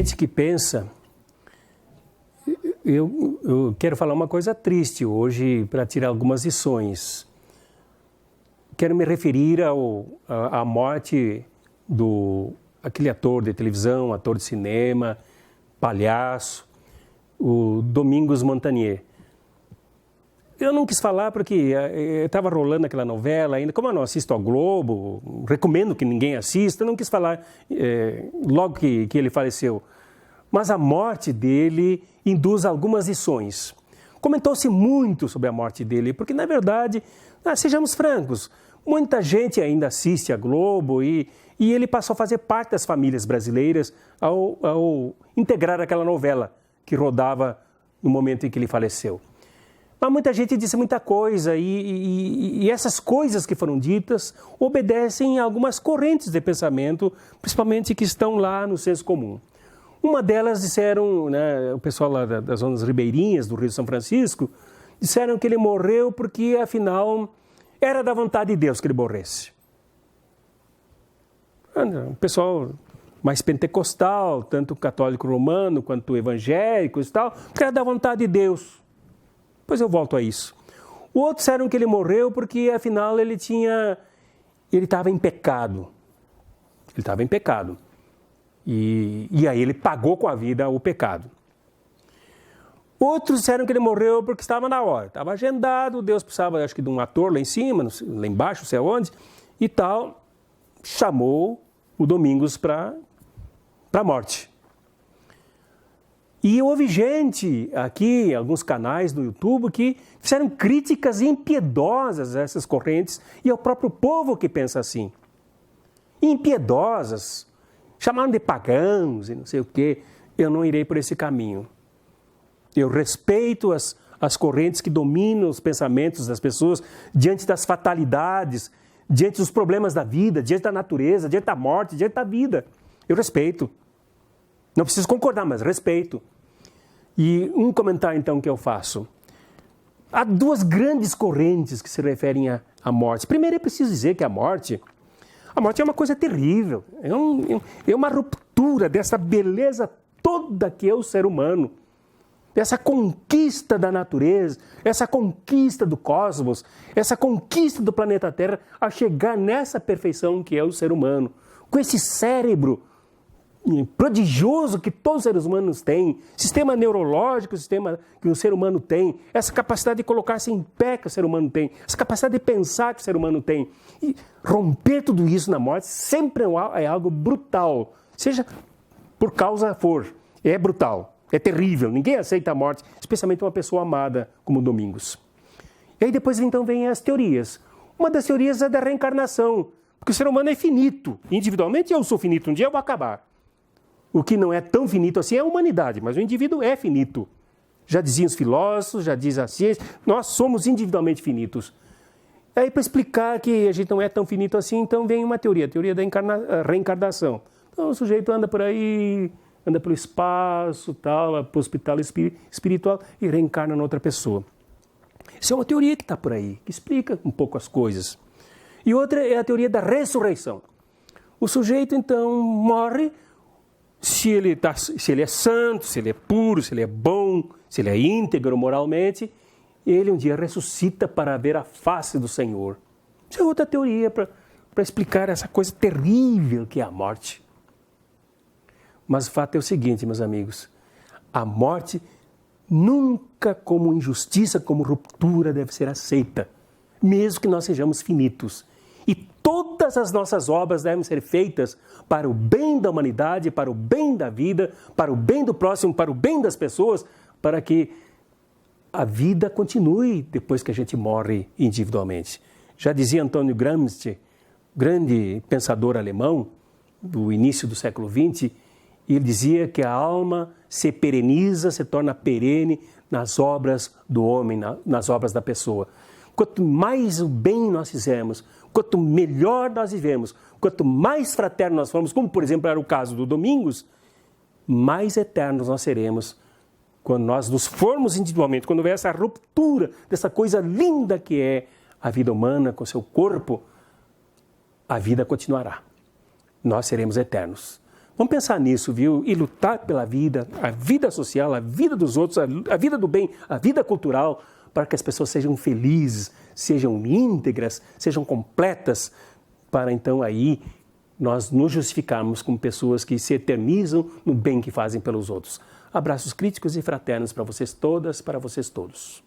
gente que pensa... Eu quero falar uma coisa triste hoje para tirar algumas lições. Quero me referir à morte aquele ator de televisão, ator de cinema, palhaço, o Domingos Montagnier. Eu não quis falar porque estava rolando aquela novela ainda. Como eu não assisto ao Globo, recomendo que ninguém assista, eu não quis falar logo que ele faleceu. Mas a morte dele induz algumas lições. Comentou-se muito sobre a morte dele, porque, na verdade, sejamos francos, muita gente ainda assiste a Globo e ele passou a fazer parte das famílias brasileiras ao integrar aquela novela que rodava no momento em que ele faleceu. Mas muita gente disse muita coisa e essas coisas que foram ditas obedecem a algumas correntes de pensamento, principalmente que estão lá no senso comum. Uma delas disseram, o pessoal lá das zonas ribeirinhas do Rio de São Francisco, disseram que ele morreu porque, afinal, era da vontade de Deus que ele morresse. O pessoal mais pentecostal, tanto católico romano quanto evangélico e tal, porque era da vontade de Deus. Depois eu volto a isso. Outros disseram que ele morreu porque, afinal, ele estava em pecado. Ele estava em pecado. E aí ele pagou com a vida o pecado. Outros disseram que ele morreu porque estava na hora. Estava agendado, Deus precisava, acho que, de um ator lá em cima, lá embaixo, não sei onde, e tal. Chamou o Domingos para a morte. E houve gente aqui, alguns canais do YouTube, que fizeram críticas impiedosas a essas correntes e ao próprio povo que pensa assim. Impiedosas. Chamaram de pagãos e não sei o quê. Eu não irei por esse caminho. Eu respeito as correntes que dominam os pensamentos das pessoas diante das fatalidades, diante dos problemas da vida, diante da natureza, diante da morte, diante da vida. Eu respeito. Não preciso concordar, mas respeito. E um comentário, então, que eu faço. Há duas grandes correntes que se referem à morte. Primeiro, é preciso dizer que a morte é uma coisa terrível. É uma ruptura dessa beleza toda que é o ser humano. Essa conquista da natureza, essa conquista do cosmos, essa conquista do planeta Terra, a chegar nessa perfeição que é o ser humano. Com esse cérebro prodigioso que todos os seres humanos têm, sistema neurológico, sistema que o ser humano tem, essa capacidade de colocar-se em pé que o ser humano tem, essa capacidade de pensar que o ser humano tem. E romper tudo isso na morte sempre é algo brutal, seja por causa for, é brutal, é terrível, ninguém aceita a morte, especialmente uma pessoa amada como Domingos. E aí depois então vem as teorias. Uma das teorias é da reencarnação, porque o ser humano é finito, individualmente eu sou finito, um dia eu vou acabar. O que não é tão finito assim é a humanidade, mas o indivíduo é finito. Já diziam os filósofos, já diz a ciência, nós somos individualmente finitos. Aí, para explicar que a gente não é tão finito assim, então vem uma teoria, a teoria da reencarnação. Então o sujeito anda por aí, anda pelo espaço, tal, para o hospital espiritual e reencarna em outra pessoa. Isso é uma teoria que está por aí, que explica um pouco as coisas. E outra é a teoria da ressurreição. O sujeito, então, morre. Se ele é santo, se ele é puro, se ele é bom, se ele é íntegro moralmente, ele um dia ressuscita para ver a face do Senhor. Isso é outra teoria para explicar essa coisa terrível que é a morte. Mas o fato é o seguinte, meus amigos, a morte nunca como injustiça, como ruptura deve ser aceita, mesmo que nós sejamos finitos. E todas as nossas obras devem ser feitas para o bem da humanidade, para o bem da vida, para o bem do próximo, para o bem das pessoas, para que a vida continue depois que a gente morre individualmente. Já dizia Antônio Gramsci, grande pensador alemão do início do século XX, ele dizia que a alma se pereniza, se torna perene nas obras do homem, nas obras da pessoa. Quanto mais o bem nós fizermos, quanto melhor nós vivemos, quanto mais fraternos nós formos, como por exemplo era o caso do Domingos, mais eternos nós seremos quando nós nos formos individualmente, quando houver essa ruptura dessa coisa linda que é a vida humana com seu corpo, a vida continuará. Nós seremos eternos. Vamos pensar nisso, viu? E lutar pela vida, a vida social, a vida dos outros, a vida do bem, a vida cultural, para que as pessoas sejam felizes, sejam íntegras, sejam completas, para então aí nós nos justificarmos como pessoas que se eternizam no bem que fazem pelos outros. Abraços críticos e fraternos para vocês todas, para vocês todos.